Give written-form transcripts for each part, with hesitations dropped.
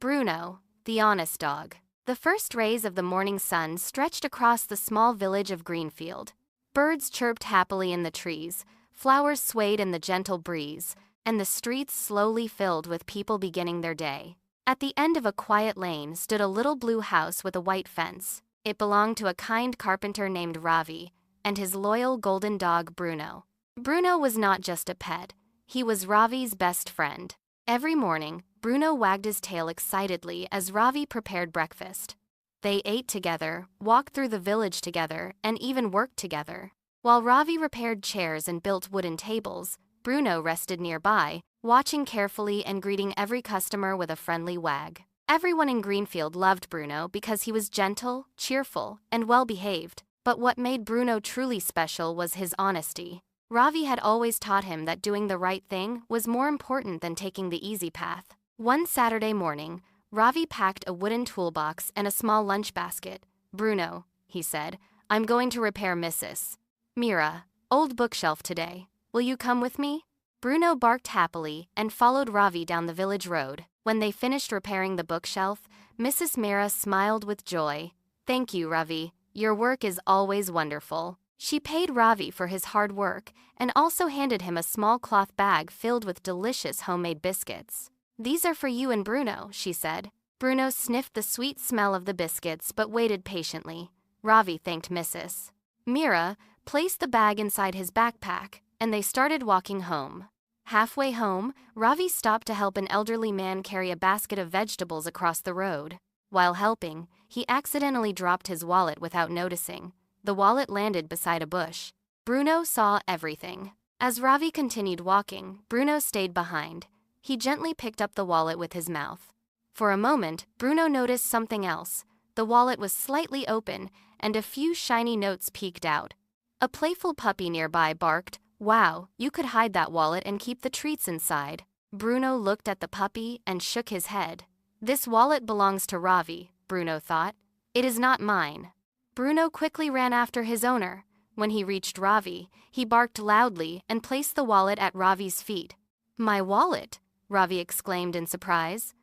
Bruno, the honest dog. The first rays of the morning sun stretched across the small village of Greenfield. Birds chirped happily in the trees, flowers swayed in the gentle breeze, and the streets slowly filled with people beginning their day. At the end of a quiet lane stood a little blue house with a white fence. It belonged to a kind carpenter named Ravi and his loyal golden dog Bruno. Bruno was not just a pet, he was Ravi's best friend. Every morning, Bruno wagged his tail excitedly as Ravi prepared breakfast. They ate together, walked through the village together, and even worked together. While Ravi repaired chairs and built wooden tables, Bruno rested nearby, watching carefully and greeting every customer with a friendly wag. Everyone in Greenfield loved Bruno because he was gentle, cheerful, and well-behaved. But what made Bruno truly special was his honesty. Ravi had always taught him that doing the right thing was more important than taking the easy path. One Saturday morning, Ravi packed a wooden toolbox and a small lunch basket. "Bruno," he said, "I'm going to repair Mrs. Mira, old bookshelf today. Will you come with me?" Bruno barked happily and followed Ravi down the village road. When they finished repairing the bookshelf, Mrs. Mira smiled with joy. "Thank you, Ravi. Your work is always wonderful." She paid Ravi for his hard work and also handed him a small cloth bag filled with delicious homemade biscuits. "These are for you and Bruno," she said. Bruno sniffed the sweet smell of the biscuits but waited patiently. Ravi thanked Mrs. Mira, placed the bag inside his backpack, and they started walking home. Halfway home, Ravi stopped to help an elderly man carry a basket of vegetables across the road. While helping, he accidentally dropped his wallet without noticing. The wallet landed beside a bush. Bruno saw everything. As Ravi continued walking, Bruno stayed behind. He gently picked up the wallet with his mouth. For a moment, Bruno noticed something else. The wallet was slightly open, and a few shiny notes peeked out. A playful puppy nearby barked, "Wow, you could hide that wallet and keep the treats inside." Bruno looked at the puppy and shook his head. "This wallet belongs to Ravi," Bruno thought. "It is not mine." Bruno quickly ran after his owner. When he reached Ravi, he barked loudly and placed the wallet at Ravi's feet. "My wallet!" Ravi exclaimed in surprise.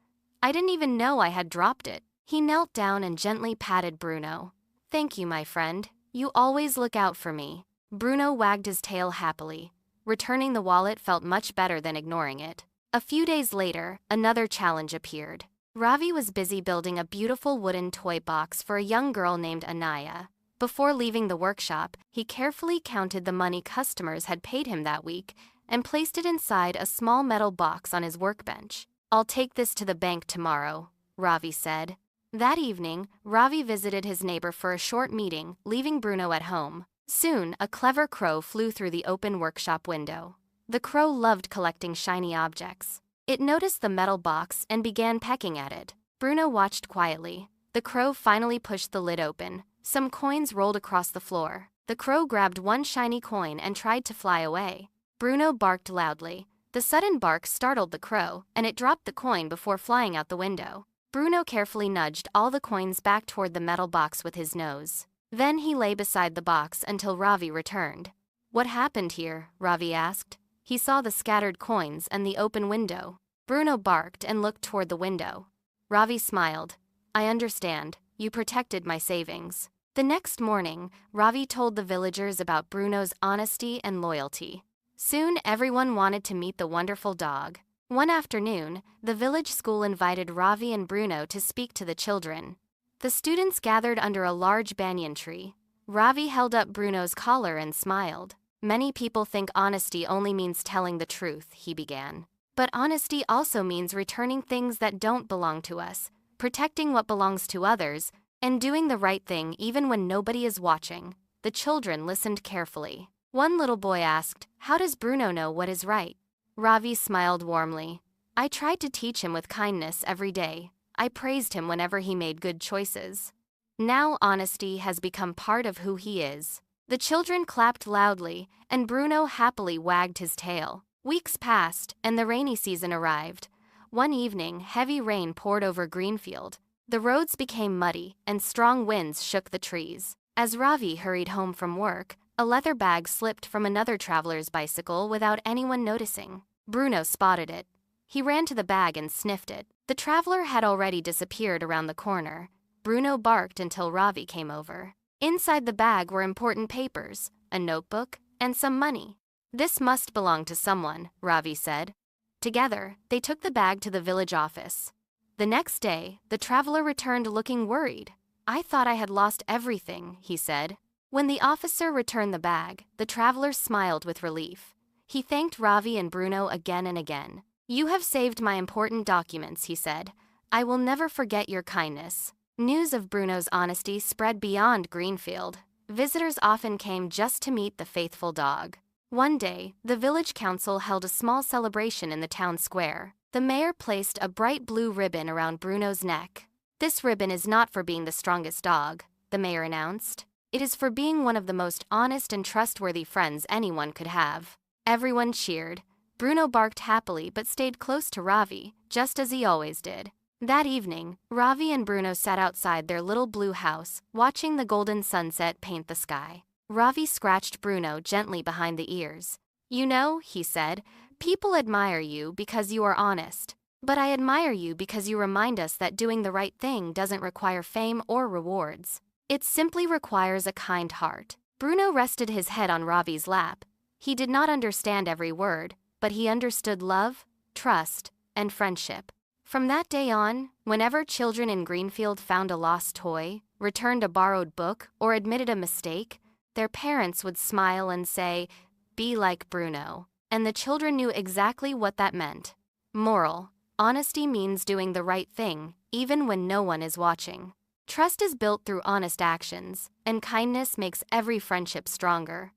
"I didn't even know I had dropped it." He knelt down and gently patted Bruno. "Thank you, my friend. You always look out for me." Bruno wagged his tail happily. Returning the wallet felt much better than ignoring it. A few days later, another challenge appeared. Ravi was busy building a beautiful wooden toy box for a young girl named Anaya. Before leaving the workshop, he carefully counted the money customers had paid him that week and placed it inside a small metal box on his workbench. "I'll take this to the bank tomorrow," Ravi said. That evening, Ravi visited his neighbor for a short meeting, leaving Bruno at home. Soon, a clever crow flew through the open workshop window. The crow loved collecting shiny objects. It noticed the metal box and began pecking at it. Bruno watched quietly. The crow finally pushed the lid open. Some coins rolled across the floor. The crow grabbed one shiny coin and tried to fly away. Bruno barked loudly. The sudden bark startled the crow, and it dropped the coin before flying out the window. Bruno carefully nudged all the coins back toward the metal box with his nose. Then he lay beside the box until Ravi returned. "What happened here?" Ravi asked. He saw the scattered coins and the open window. Bruno barked and looked toward the window. Ravi smiled. "I understand. You protected my savings." The next morning, Ravi told the villagers about Bruno's honesty and loyalty. Soon, everyone wanted to meet the wonderful dog. One afternoon, the village school invited Ravi and Bruno to speak to the children. The students gathered under a large banyan tree. Ravi held up Bruno's collar and smiled. "Many people think honesty only means telling the truth," he began. "But honesty also means returning things that don't belong to us, protecting what belongs to others, and doing the right thing even when nobody is watching." The children listened carefully. One little boy asked, "How does Bruno know what is right?" Ravi smiled warmly. "I tried to teach him with kindness every day. I praised him whenever he made good choices. Now honesty has become part of who he is." The children clapped loudly, and Bruno happily wagged his tail. Weeks passed, and the rainy season arrived. One evening, heavy rain poured over Greenfield. The roads became muddy, and strong winds shook the trees. As Ravi hurried home from work, a leather bag slipped from another traveler's bicycle without anyone noticing. Bruno spotted it. He ran to the bag and sniffed it. The traveler had already disappeared around the corner. Bruno barked until Ravi came over. Inside the bag were important papers, a notebook, and some money. This must belong to someone, Ravi said. Together, they took the bag to the village office. The next day, the traveler returned looking worried. I thought I had lost everything, he said. When the officer returned the bag, the traveler smiled with relief. He thanked Ravi and Bruno again and again. You have saved my important documents, he said. I will never forget your kindness. News of Bruno's honesty spread beyond Greenfield. Visitors often came just to meet the faithful dog. One day, the village council held a small celebration in the town square. The mayor placed a bright blue ribbon around Bruno's neck. This ribbon is not for being the strongest dog, the mayor announced. It is for being one of the most honest and trustworthy friends anyone could have. Everyone cheered. Bruno barked happily but stayed close to Ravi, just as he always did. That evening, Ravi and Bruno sat outside their little blue house, watching the golden sunset paint the sky. Ravi scratched Bruno gently behind the ears. You know, he said, people admire you because you are honest. But I admire you because you remind us that doing the right thing doesn't require fame or rewards. It simply requires a kind heart. Bruno rested his head on Ravi's lap. He did not understand every word, but he understood love, trust, and friendship. From that day on, whenever children in Greenfield found a lost toy, returned a borrowed book, or admitted a mistake, their parents would smile and say, "Be like Bruno." And the children knew exactly what that meant. Moral: honesty means doing the right thing, even when no one is watching. Trust is built through honest actions, and kindness makes every friendship stronger.